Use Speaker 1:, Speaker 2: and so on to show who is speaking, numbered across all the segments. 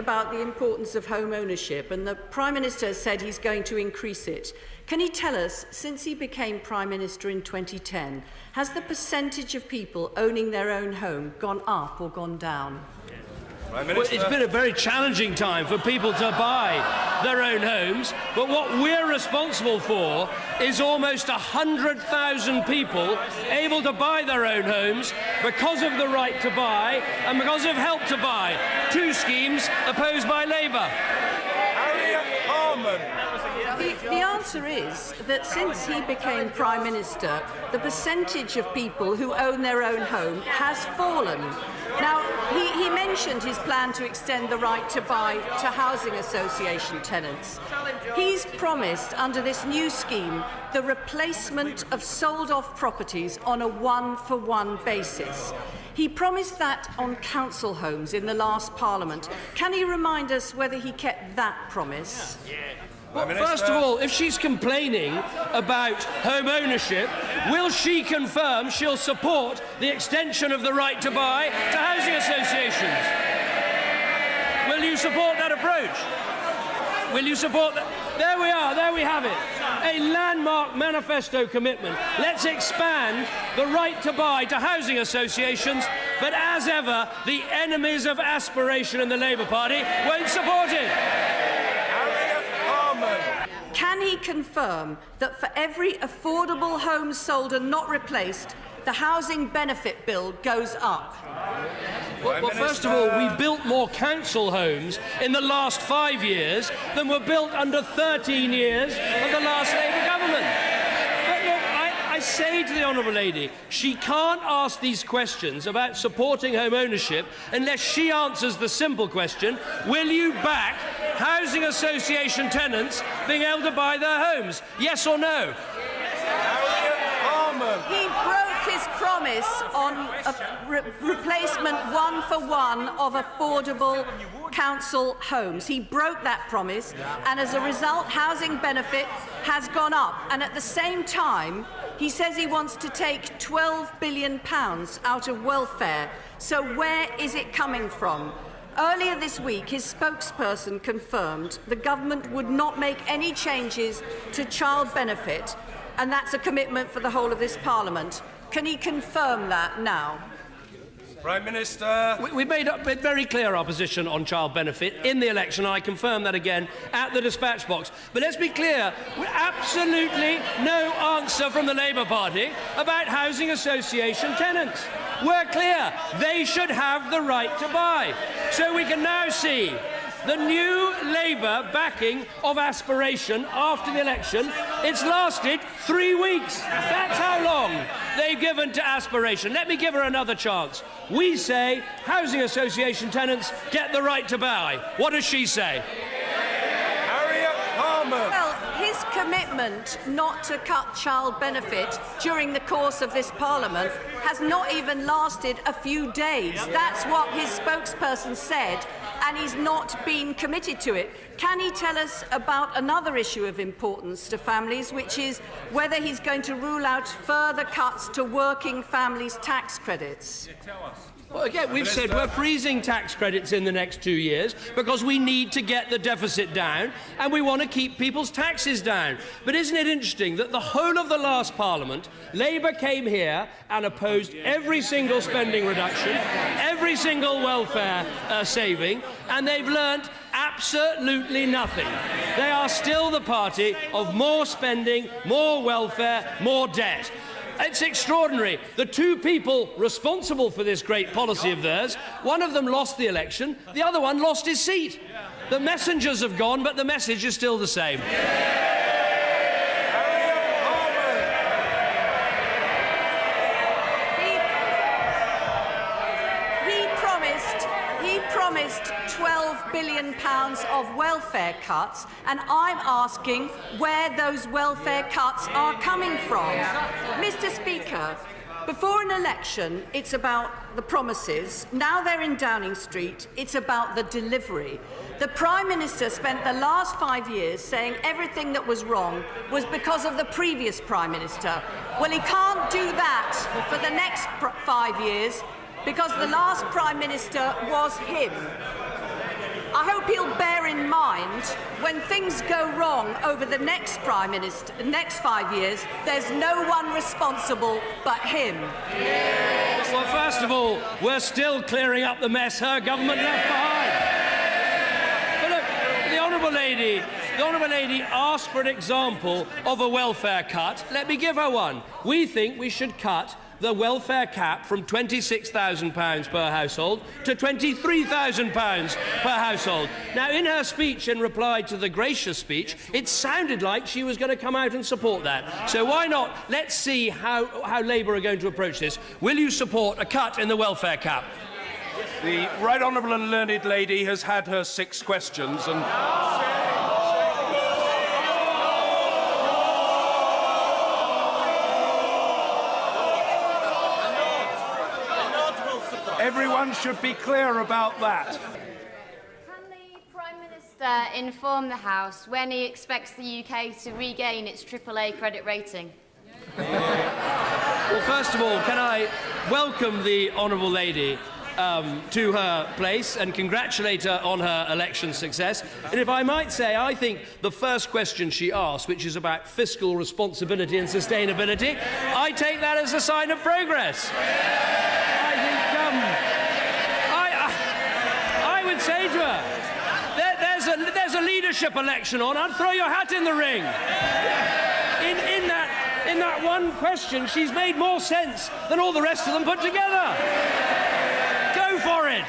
Speaker 1: about the importance of home ownership, and the Prime Minister has said he's going to increase it. Can he tell us, since he became Prime Minister in 2010, has the percentage of people owning their own home gone up or gone down?
Speaker 2: Well, it's been a very challenging time for people to buy their own homes, but what we're responsible for is almost 100,000 people able to buy their own homes because of the right to buy and because of Help to Buy, two schemes opposed by Labour.
Speaker 3: Harmon.
Speaker 1: The answer is that since he became Prime Minister, the percentage of people who own their own home has fallen. Now, he mentioned his plan to extend the right to buy to housing association tenants. He's promised, under this new scheme, the replacement of sold-off properties on a one-for-one basis. He promised that on council homes in the last Parliament. Can he remind us whether he kept that promise?
Speaker 2: Well, first of all, if she's complaining about home ownership, will she confirm she'll support the extension of the right to buy to housing associations? Will you support that approach? Will you support that? There we are, there we have it. A landmark manifesto commitment. Let's expand the right to buy to housing associations, but as ever, the enemies of aspiration in the Labour Party won't support it.
Speaker 1: Can he confirm that for every affordable home sold and not replaced, the housing benefit bill goes up?
Speaker 2: Well, first of all, we built more council homes in the last 5 years than were built under 13 years of the last Labour government. But look, I say to the Honourable Lady, she can't ask these questions about supporting home ownership unless she answers the simple question, will you back housing association tenants being able to buy their homes? Yes or no?
Speaker 1: He broke his promise on a replacement one-for-one of affordable council homes. He broke that promise, and as a result, housing benefit has gone up. And at the same time, he says he wants to take £12 billion out of welfare. So where is it coming from? Earlier this week, his spokesperson confirmed the government would not make any changes to child benefit, and that's a commitment for the whole of this Parliament. Can he confirm that now?
Speaker 3: Prime Minister.
Speaker 2: We made a very clear opposition on child benefit in the election, and I confirm that again at the dispatch box. But let's be clear, absolutely no answer from the Labour Party about housing association tenants. We're clear, they should have the right to buy. So we can now see the new Labour backing of aspiration after the election. It's lasted 3 weeks. That's how long they've given to aspiration. Let me give her another chance. We say housing association tenants get the right to buy. What does she say?
Speaker 1: Well, his commitment not to cut child benefit during the course of this Parliament has not even lasted a few days. That's what his spokesperson said, and he's not been committed to it. Can he tell us about another issue of importance to families, which is whether he's going to rule out further cuts to working families' tax credits?
Speaker 2: Well, again, we've said we're freezing tax credits in the next 2 years because we need to get the deficit down and we want to keep people's taxes down. But isn't it interesting that the whole of the last Parliament, Labour came here and opposed every single spending reduction, every single welfare saving, and they've learnt absolutely nothing. They are still the party of more spending, more welfare, more debt. It's extraordinary. The two people responsible for this great policy of theirs, one of them lost the election, the other one lost his seat. The messengers have gone, but the message is still the same.
Speaker 1: He promised £12 billion of welfare cuts, and I'm asking where those welfare cuts are coming from. Mr. Speaker, before an election, it's about the promises. Now they're in Downing Street, it's about the delivery. The Prime Minister spent the last 5 years saying everything that was wrong was because of the previous Prime Minister. Well, he can't do that for the next 5 years, because the last Prime Minister was him. I hope he'll bear in mind when things go wrong over the next Prime Minister, next 5 years, there's no one responsible but him.
Speaker 2: Well, first of all, we're still clearing up the mess her government left behind. But look, the Honourable Lady asked for an example of a welfare cut. Let me give her one. We think we should cut the welfare cap from £26,000 per household to £23,000 per household. Now, in her speech, in reply to the gracious speech, it sounded like she was going to come out and support that. So why not? Let's see how Labour are going to approach this. Will you support a cut in the welfare cap?
Speaker 3: The Right Honourable and Learned Lady has had her 6 questions and... Everyone should be clear about that.
Speaker 4: Can the Prime Minister inform the House when he expects the UK to regain its AAA credit rating?
Speaker 2: Well, first of all, can I welcome the Honourable Lady to her place and congratulate her on her election success. And if I might say, I think the first question she asked, which is about fiscal responsibility and sustainability, I take that as a sign of progress. I would say to her, there's a leadership election on. I'd throw your hat in the ring. In that one question, she's made more sense than all the rest of them put together. Go for it.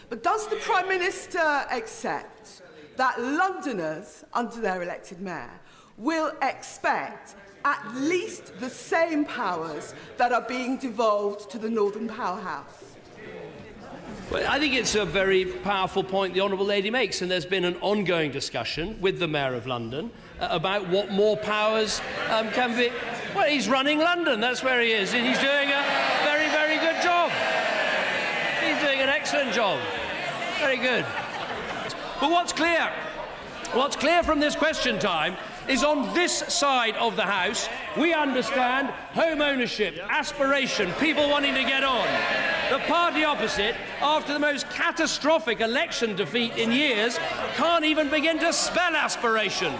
Speaker 5: But does the Prime Minister accept that Londoners, under their elected mayor, will expect at least the same powers that are being devolved to the Northern Powerhouse?
Speaker 2: Well, I think it's a very powerful point the Honourable Lady makes, and there's been an ongoing discussion with the Mayor of London about what more powers can be. Well, he's running London, that's where he is, and he's doing a very, very good job. He's doing an excellent job. Very good. But what's clear from this question time is on this side of the House, we understand home ownership, aspiration, people wanting to get on. The party opposite, after the most catastrophic election defeat in years, can't even begin to spell aspiration.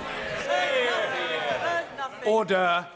Speaker 3: Order.